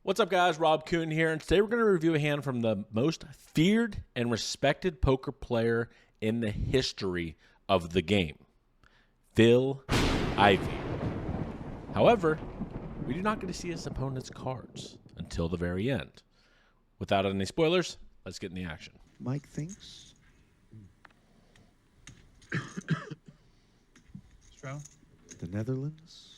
What's up, guys? Rob Kuhn here, and today we're going to review a hand from the most feared and respected poker player in the history of the game, Phil Ivey. However, we do not get to see his opponent's cards until the very end. Without any spoilers, let's get in the action. Mike thinks. The Netherlands.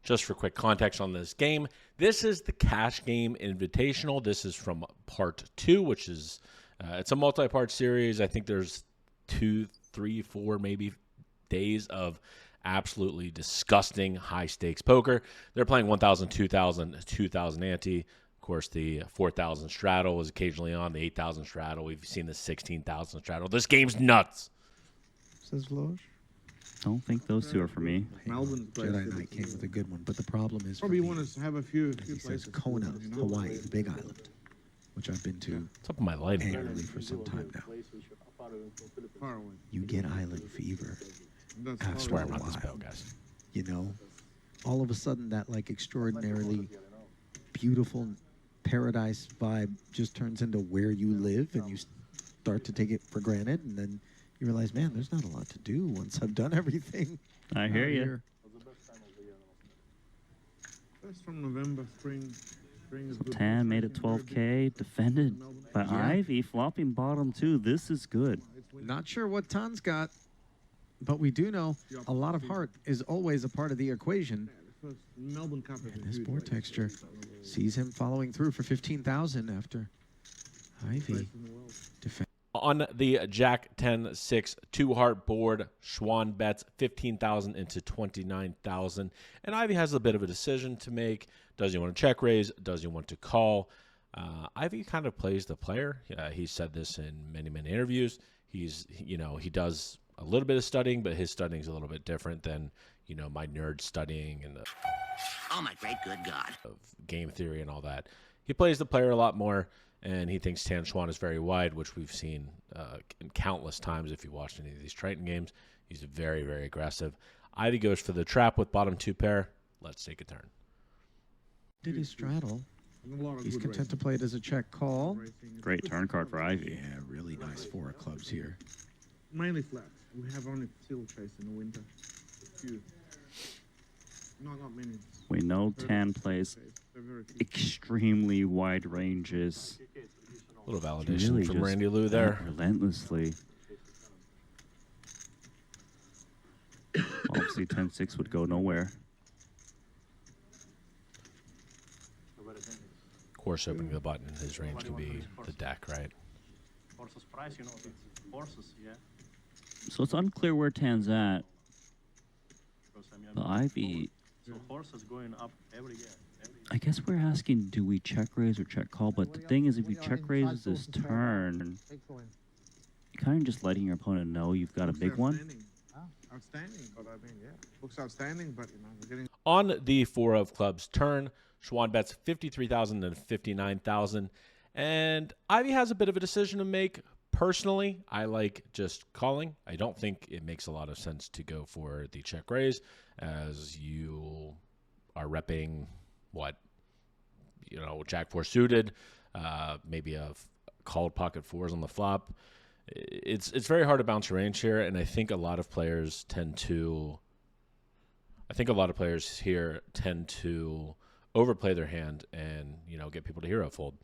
Just for quick context on this game, this is the Cash Game Invitational. This is from part 2, which is it's a multi-part series. I think there's 2, 3, 4 maybe days of absolutely disgusting high-stakes poker. They're playing 1,000, 2,000, 2,000 ante. Of course, the 4,000 straddle is occasionally on. The 8,000 straddle. We've seen the 16,000 straddle. This game's nuts. Says Vloge. Don't think those two are for me. Melbourne Jedi Knight came with a good one, but the problem is probably want to have a few he says Kona, Hawaii, the Big Island, which I've been to What's up with my lighting here? annually for some time now. You get island fever. I swear I'm not this pale, guys. You know, all of a sudden that like extraordinarily beautiful paradise vibe just turns into where you live, and you start to take it for granted, and then you realize, man, there's not a lot to do once I've done everything. I hear you. First from November, spring is So good. Tan made it 12K, defended by Ivey, flopping bottom 2. This is good. Not sure what Tan's got, but we do know a lot of heart is always a part of the equation. First Melbourne Cup is And a this huge board race. texture sees him following through for 15,000 after Ivey defends. On the Jack 10-6 two-heart board, Schwan bets 15,000 into 29,000. And Ivey has a bit of a decision to make. Does he want to check raise? Does he want to call? Ivey kind of plays the player. He said this in many, many interviews. He does a little bit of studying, but his studying is a little bit different than, my nerd studying and Oh, my great good God. of game theory and all that. He plays the player a lot more. And he thinks Tan Schwan is very wide, which we've seen countless times if you watched any of these Triton games. He's very, very aggressive. Ivey goes for the trap with bottom 2 pair. Let's take a turn. Did his straddle. And a lot of He's good content to racing. play it as a check call. Racing. Great turn card for Ivey. Yeah, really nice 4 of clubs here. Mainly flat. We have only silver trace in the winter. A few. Not many. We know Tan plays They're very few. extremely wide ranges. A little validation Really from just Randy Lou bet there. relentlessly. Obviously, 10-6 would go nowhere. Of course, opening the button in his range can be the deck, right? Horses price, it's horses, yeah. So it's unclear where Tan's at. Because, The Ivey, so horses going up every year. I guess we're asking, do we check raise or check call? But the thing is, if you check raise this turn, you're kind of just letting your opponent know you've got a Looks big one. outstanding. Outstanding, but I mean, yeah. Looks outstanding, but, we're getting... On the 4 of clubs turn, Schwan bets 53,000 and 59,000. And Ivey has a bit of a decision to make. Personally, I like just calling. I don't think it makes a lot of sense to go for the check raise, as you are repping Jack 4 suited, maybe a called pocket 4s on the flop. It's very hard to bounce your range here, and I think a lot of players here tend to overplay their hand and get people to hero fold.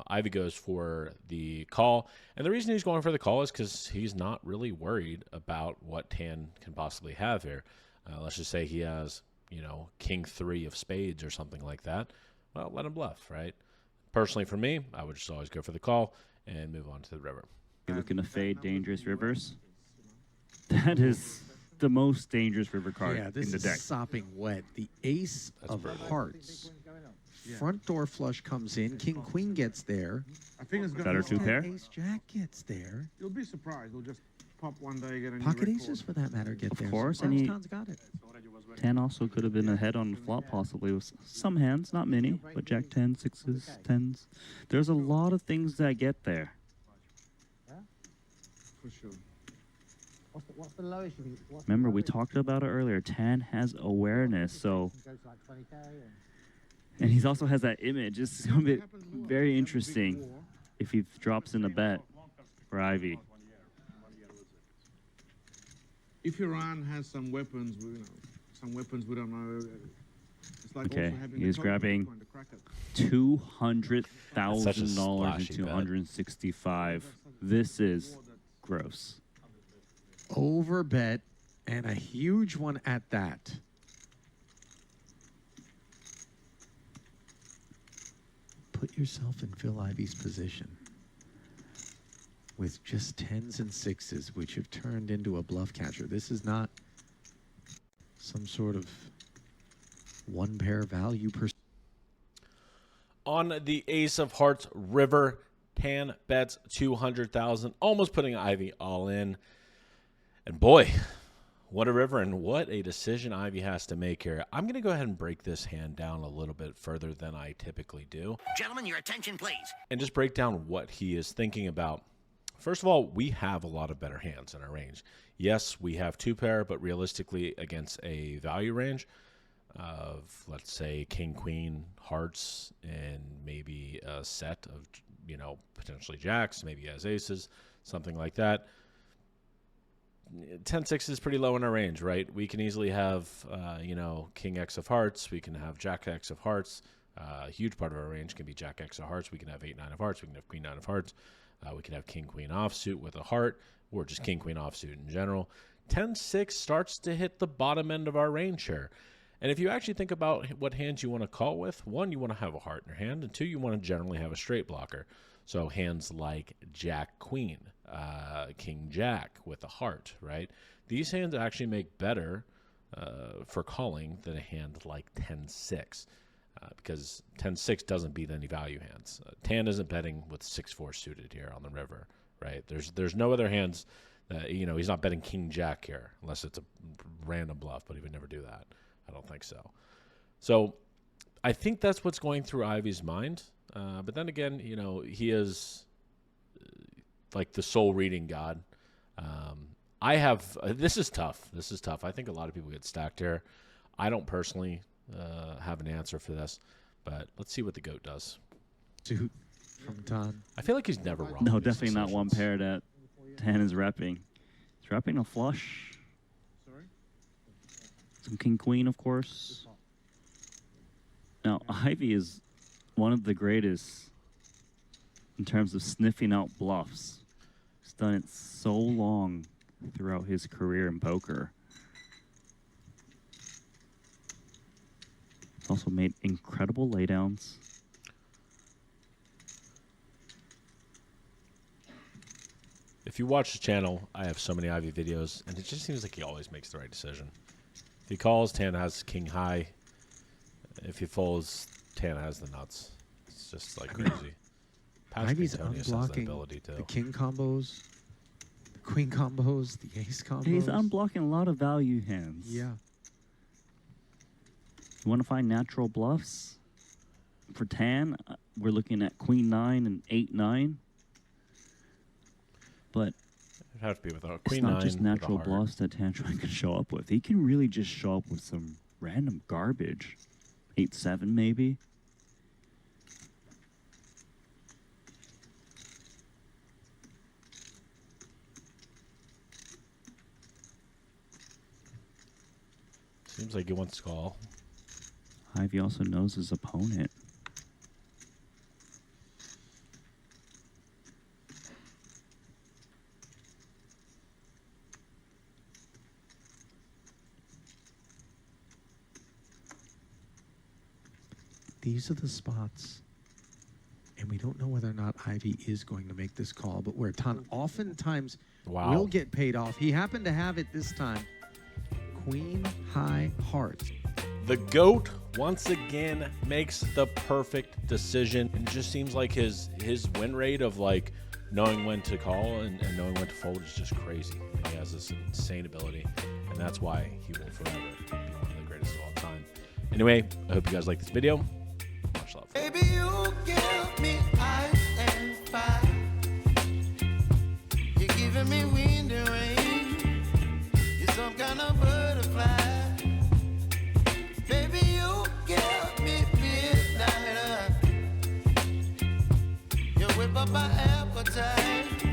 Ivey goes for the call, and the reason he's going for the call is because he's not really worried about what Tan can possibly have here. Let's just say he has King 3 of spades or something like that. Well, let him bluff, right? Personally, for me, I would just always go for the call and move on to the river. You're looking to fade dangerous rivers. That is the most dangerous river card Yeah, this in the is deck. sopping wet. The ace of brutal. hearts. Front door flush comes in. King queen gets there. I think it's Better going two pair? Ace jack gets there. You'll be surprised. We'll just pop one day, get a new Pocket record. aces, for that matter, get there. course, So and he- Tan's got it. 10 also could have been ahead on the flop, possibly with some hands, not many, but Jack 10, 6s, 10s. There's a lot of things that get there. For sure. What's the lowest you can? What's the Remember, we lowest? talked about it earlier. 10 has awareness, so Goes to like 20K. Or... if Yeah. And he also has that image. It's going to be very interesting if he drops in a bet for Ivey. If Iran has some weapons, some weapons we don't know. It's like Okay, also having he's the grabbing Coke to crack it. $200,000 splashy and bet. 265. This is gross. Over bet, and a huge one at that. Put yourself in Phil Ivey's position. With just 10s and 6s, which have turned into a bluff catcher. This is not some sort of one pair value per. On the Ace of Hearts river, Tan bets 200,000, almost putting Ivey all in. And boy, what a river and what a decision Ivey has to make here. I'm going to go ahead and break this hand down a little bit further than I typically do. Gentlemen, your attention, please. And just break down what he is thinking about. First of all, we have a lot of better hands in our range. Yes, we have two pair, but realistically against a value range of, let's say, king, queen, hearts, and maybe a set of, potentially jacks, maybe as aces, something like that. 10-6 is pretty low in our range, right? We can easily have, king X of hearts. We can have jack X of hearts. A huge part of our range can be jack X of hearts. We can have 8-9 of hearts. We can have queen 9 of hearts. We can have king queen offsuit with a heart, or just king queen offsuit in general. 10-6 starts to hit the bottom end of our range here. And if you actually think about what hands you want to call with, one, you want to have a heart in your hand, and two, you want to generally have a straight blocker. So hands like jack queen, king jack with a heart, right? These hands actually make better for calling than a hand like 10-6. Because 10-6 doesn't beat any value hands. Tan isn't betting with 6-4 suited here on the river, right? There's no other hands that, he's not betting king jack here unless it's a random bluff, but he would never do that. I don't think so. So I think that's what's going through Ivey's mind. But then again, he is like the soul reading god. This is tough. This is tough. I think a lot of people get stacked here. I don't personally have an answer for this, but let's see what the GOAT does. Suit from Tan. I feel like he's never wrong. No, in his definitely not one decisions. pair that Tan is repping. He's repping a flush. Sorry? Some king queen, of course. Now, Ivey is one of the greatest in terms of sniffing out bluffs. He's done it so long throughout his career in poker. He's also made incredible laydowns. If you watch the channel, I have so many Ivey videos, and it just seems like he always makes the right decision. If he calls, Tan has king high. If he folds, Tan has the nuts. It's just like crazy. Patrick Ivey's Antonius has that unblocking ability too. the king combos, the queen combos, the ace combos. He's unblocking a lot of value hands. Yeah. You want to find natural bluffs? For Tan, we're looking at queen 9 and 8-9. But It'd have to be with a it's queen not 9 just with a natural heart. bluffs that Tantrum can show up with. He can really just show up with some random garbage. 8-7 maybe. Seems like he wants to call. Ivey also knows his opponent. These are the spots, and we don't know whether or not Ivey is going to make this call, but where Tan oftentimes Wow. will get paid off. He happened to have it this time. Queen high heart. The GOAT once again makes the perfect decision. It just seems like his win rate of like knowing when to call and knowing when to fold is just crazy. He has this insane ability, and that's why he will forever be one of the greatest of all time. Anyway, I hope you guys like this video. Much love. Baby, you give me ice and fire. You're giving me wind and rain. You're some kind of butterfly. Baby, you give me fear. whip up my appetite.